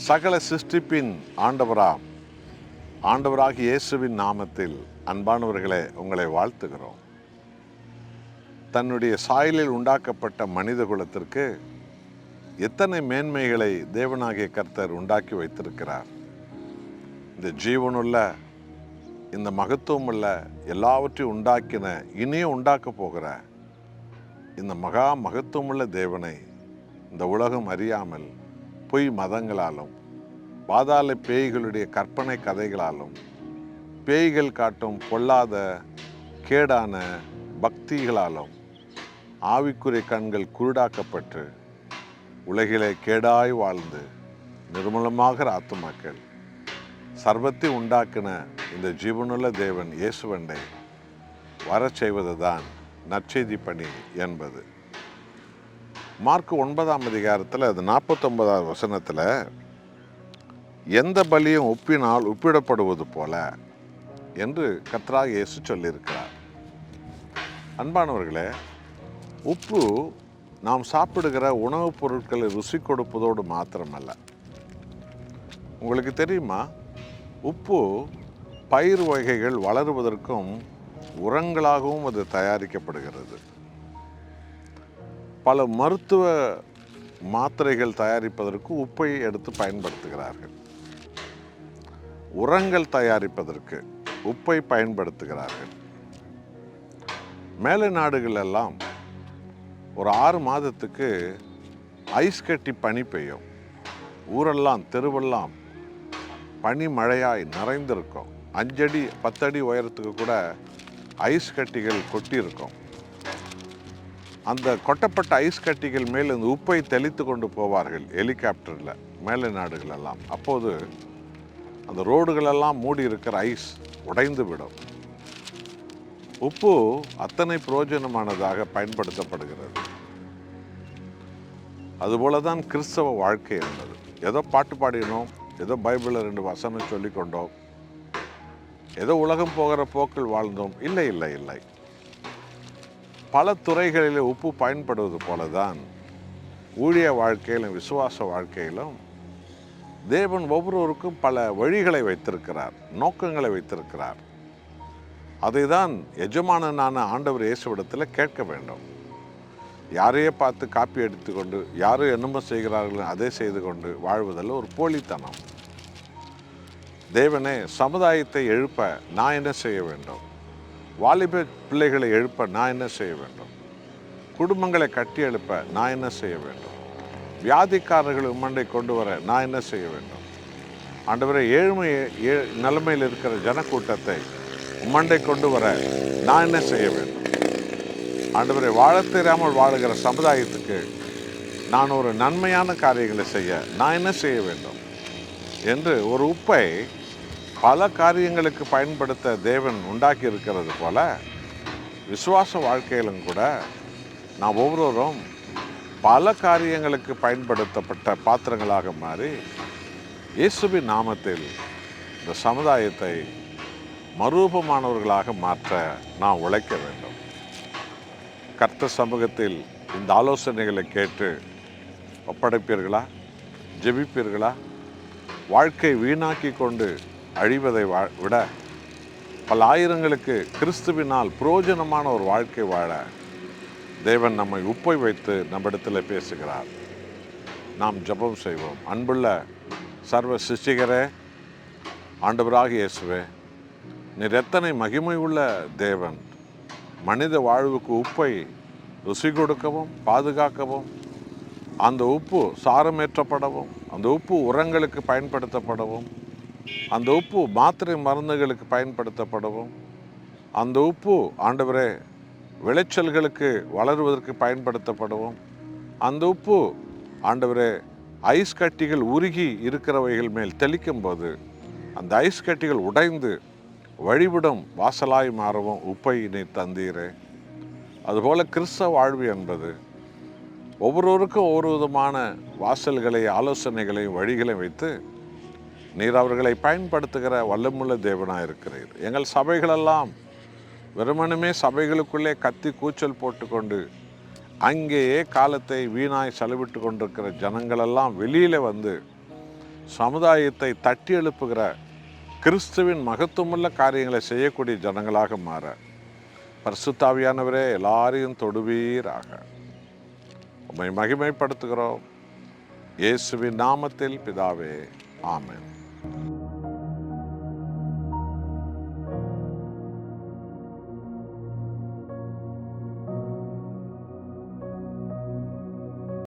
சகல சிருஷ்டிப்பின் ஆண்டவராகிய இயேசுவின் நாமத்தில் அன்பானவர்களே உங்களை வாழ்த்துகிறோம். தன்னுடைய சாயலில் உண்டாக்கப்பட்ட மனித குலத்திற்கு எத்தனை மேன்மைகளை தேவனாகிய கர்த்தர் உண்டாக்கி வைத்திருக்கிறார். இந்த ஜீவனுள்ள, இந்த மகத்துவமுள்ள, எல்லாவற்றையும் உண்டாக்கின, இனியும் உண்டாக்க போகிற இந்த மகா மகத்துவமுள்ள தேவனை இந்த உலகம் அறியாமல் பொய் மதங்களாலும் பாதாள பேய்களுடைய கற்பனை கதைகளாலும் பேய்கள் காட்டும் பொல்லாத கேடான பக்திகளாலும் ஆவிக்குரிய கண்கள் குருடாக்கப்பட்டு உலகிலே கேடாய் வாழ்ந்து நிர்மலமாகிற ஆத்துமாக்கள் சர்வத்தை உண்டாக்கின இந்த ஜீவனுள்ள தேவன் இயேசுவண்டை வரச் செய்வது தான் நற்செய்தி பணி என்பது. மார்க் 9ஆம் அதிகாரத்தில் அது 49வது வசனத்தில், எந்த பலியும் உப்பினால் உப்பிடப்படுவது போல என்று கர்த்தராகிய இயேசு சொல்லியிருக்கிறார். அன்பானவர்களே, உப்பு நாம் சாப்பிடுகிற உணவுப் பொருட்களை ருசி கொடுப்பதோடு மாத்திரமல்ல. உங்களுக்கு தெரியுமா, உப்பு பயிர் வகைகள் வளருவதற்கும் உரங்களாகவும் அது தயாரிக்கப்படுகிறது. பல மருத்துவ மாத்திரைகள் தயாரிப்பதற்கு உப்பை எடுத்து பயன்படுத்துகிறார்கள். உரங்கள் தயாரிப்பதற்கு உப்பை பயன்படுத்துகிறார்கள். மேலை நாடுகள் எல்லாம் ஒரு 6 மாதத்துக்கு ஐஸ் கட்டி பனி பெய்யும். ஊரெல்லாம் தெருவெல்லாம் பனி மழையாய் நிறைந்திருக்கும். 5 அடி 10 அடி உயரத்துக்கு கூட ஐஸ் கட்டிகள் கொட்டியிருக்கும். அந்த கொட்டப்பட்ட ஐஸ் கட்டிகள் மேல் இந்த உப்பை தெளித்து கொண்டு போவார்கள் ஹெலிகாப்டரில் மேலை நாடுகளெல்லாம். அப்போது அந்த ரோடுகளெல்லாம் மூடி இருக்கிற ஐஸ் உடைந்து விடும். உப்பு அத்தனை பிரயோஜனமானதாக பயன்படுத்தப்படுகிறது. அதுபோல தான் கிறிஸ்தவ வாழ்க்கை என்பது. ஏதோ பாட்டு பாடினோம், ஏதோ பைபிளில் 2 வசனம் சொல்லிக்கொண்டோம், ஏதோ உலகம் போகிற போக்கில் வாழ்ந்தோம். இல்லை இல்லை இல்லை. பல துறைகளில் உப்பு பயன்படுவது போல தான் ஊழிய வாழ்க்கையிலும் விசுவாச வாழ்க்கையிலும் தேவன் ஒவ்வொருவருக்கும் பல வழிகளை வைத்திருக்கிறார், நோக்கங்களை வைத்திருக்கிறார். அதை தான் எஜமானனான ஆண்டவர் இயேசுவிடத்தில் கேட்க வேண்டும். யாரையே பார்த்து காப்பி எடுத்துக்கொண்டு யாரும் என்னமோ செய்கிறார்கள் அதை செய்து கொண்டு வாழ்வதில் ஒரு போலித்தனம். தேவனே, சமுதாயத்தை எழுப்ப நான் என்ன செய்ய வேண்டும்? வாலிப பிள்ளைகளை எழுப்ப நான் என்ன செய்ய வேண்டும்? குடும்பங்களை கட்டி எழுப்ப நான் என்ன செய்ய வேண்டும்? வியாதிக்காரர்களை உம்மண்டை கொண்டு வர நான் என்ன செய்ய வேண்டும்? ஆண்டவரே, ஏழ்மை நிலைமையில் இருக்கிற ஜனக்கூட்டத்தை உம்மண்டை கொண்டு வர நான் என்ன செய்ய வேண்டும்? ஆண்டவரே, வாழத் தெரியாமல் வாழுகிற சமுதாயத்துக்கு நான் ஒரு நன்மையான காரியங்களை செய்ய நான் என்ன செய்ய வேண்டும் என்று ஒரு உப்பை பல காரியங்களுக்கு பயன்படுத்த தேவன் உண்டாக்கி இருக்கிறது போல விசுவாச வாழ்க்கையிலும் கூட நாம் ஒவ்வொருவரும் பல காரியங்களுக்கு பயன்படுத்தப்பட்ட பாத்திரங்களாக மாறி இயேசுவின் நாமத்தில் இந்த சமுதாயத்தை மறுரூபமானவர்களாக மாற்ற நாம் உழைக்க வேண்டும். கர்த்தர் சமூகத்தில் இந்த ஆலோசனைகளை கேட்டு ஒப்படைப்பீர்களா? ஜெபிப்பீர்களா? வாழ்க்கை வீணாக்கி கொண்டு அழிவதை விட பல ஆயிரங்களுக்கு கிறிஸ்துவினால் புரோஜனமான ஒரு வாழ்க்கை வாழ தேவன் நம்மை உப்பை வைத்து நம்மிடத்தில் பேசுகிறார். நாம் ஜெபம் செய்வோம். அன்புள்ள சர்வ சிருஷ்டிகரே, ஆண்டவராகிய இயேசுவே, நீர் எத்தனை மகிமை உள்ள தேவன். மனித வாழ்வுக்கு உப்பை ருசி கொடுக்கவும் பாதுகாக்கவும், அந்த உப்பு சாரமேற்றப்படவும், அந்த உப்பு உரங்களுக்கு பயன்படுத்தப்படவும், அந்த உப்பு மாத்திரை மருந்துகளுக்கு பயன்படுத்தப்படவும், அந்த உப்பு ஆண்டவரே விளைச்சல்களுக்கு வளருவதற்கு பயன்படுத்தப்படவும், அந்த உப்பு ஆண்டவரே ஐஸ் கட்டிகள் உருகி இருக்கிறவைகள் மேல் தெளிக்கும் போது அந்த ஐஸ் கட்டிகள் உடைந்து வழிவிடும் வாசலாய் மாறவும் உப்பை நீ தந்தீரே. அதுபோல கிறிஸ்தவ வாழ்வு என்பது ஒவ்வொருவருக்கும் ஒவ்வொரு விதமான வாசல்களை, ஆலோசனைகளையும் வழிகளையும் வைத்து நீர் அவர்களை பயன்படுத்துகிற வல்லமுள்ள தேவனாக இருக்கிறீர். எங்கள் சபைகளெல்லாம் வெறுமனுமே சபைகளுக்குள்ளே கத்தி கூச்சல் போட்டுக்கொண்டு அங்கேயே காலத்தை வீணாய் செலவிட்டு கொண்டிருக்கிற ஜனங்களெல்லாம் வெளியில் வந்து சமுதாயத்தை தட்டி எழுப்புகிற கிறிஸ்துவின் மகத்துவமுள்ள காரியங்களை செய்யக்கூடிய ஜனங்களாக மாற பரிசுத்த ஆவியானவரே எல்லாரையும் தொடுவீராக. உம்மை மகிமைப்படுத்துகிறோம். இயேசுவின் நாமத்தில் பிதாவே, ஆமென்.